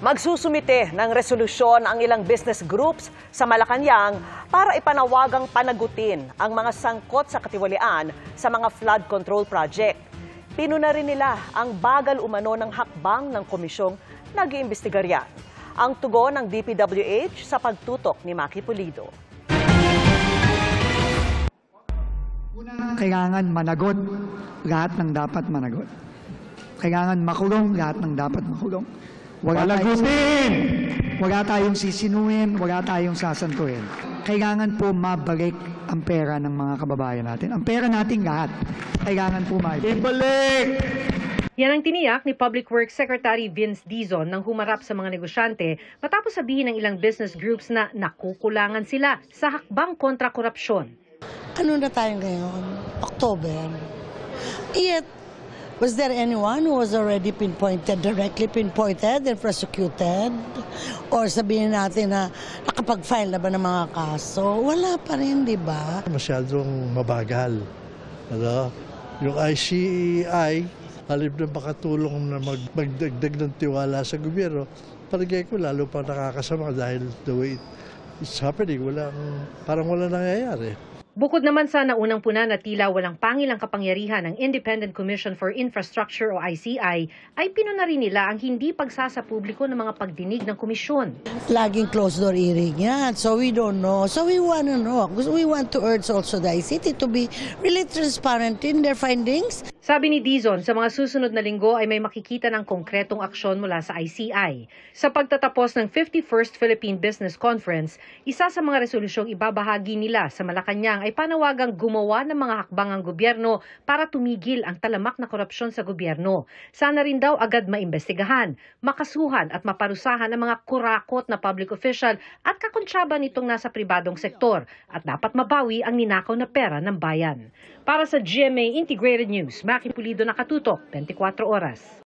Magsusumite ng resolusyon ang ilang business groups sa Malacanang para ipanawagang panagutin ang mga sangkot sa katiwalian sa mga flood control project. Pinuna rin nila ang bagal umano ng hakbang ng komisyong nag-iimbestiga riyan. Ang tugon ng DPWH sa pagtutok ni Maki Pulido. Kailangan managot lahat ng dapat managot. Kailangan makulong lahat ng dapat makulong. Wala tayong sisinuhin, wala tayong sasantuhin. Kailangan po mabalik ang pera ng mga kababayan natin. Ang pera nating lahat, kailangan po maibalik. Yan ang tiniyak ni Public Works Secretary Vince Dizon nang humarap sa mga negosyante matapos sabihin ng ilang business groups na nakukulangan sila sa hakbang kontra korupsyon. Ano na tayo ngayon? October. Yet, was there anyone who was already directly pinpointed and prosecuted? Or sabihin natin na nakapag-file na ba ng mga kaso? Wala pa rin, di ba? Masyadong mabagal. Ano? Yung ICEI, halip na makatulong na magdagdag ng tiwala sa gobyerno, palagay ko lalo pa nakakasama dahil the way it's happening, parang wala nangyayari. Bukod naman sa naunang puna na tila walang pangilang kapangyarihan ng Independent Commission for Infrastructure o ICI, ay pinuna rin nila ang hindi pagsasapubliko ng mga pagdinig ng komisyon. Laging closed door hearing yan, so we don't know. So we want to know. We want to urge also the ICT to be really transparent in their findings. Sabi ni Dizon, sa mga susunod na linggo ay may makikita ng konkretong aksyon mula sa ICI. Sa pagtatapos ng 51st Philippine Business Conference, isa sa mga resolusyong ibabahagi nila sa Malacanang ay panawagang gumawa ng mga hakbang ang gobyerno para tumigil ang talamak na korupsyon sa gobyerno. Sana rin daw agad maimbestigahan, makasuhan at maparusahan ang mga kurakot na public official at kakontsaba nitong nasa pribadong sektor at dapat mabawi ang ninakaw na pera ng bayan. Para sa GMA Integrated News, Maki Pulido, nakatutok 24 oras.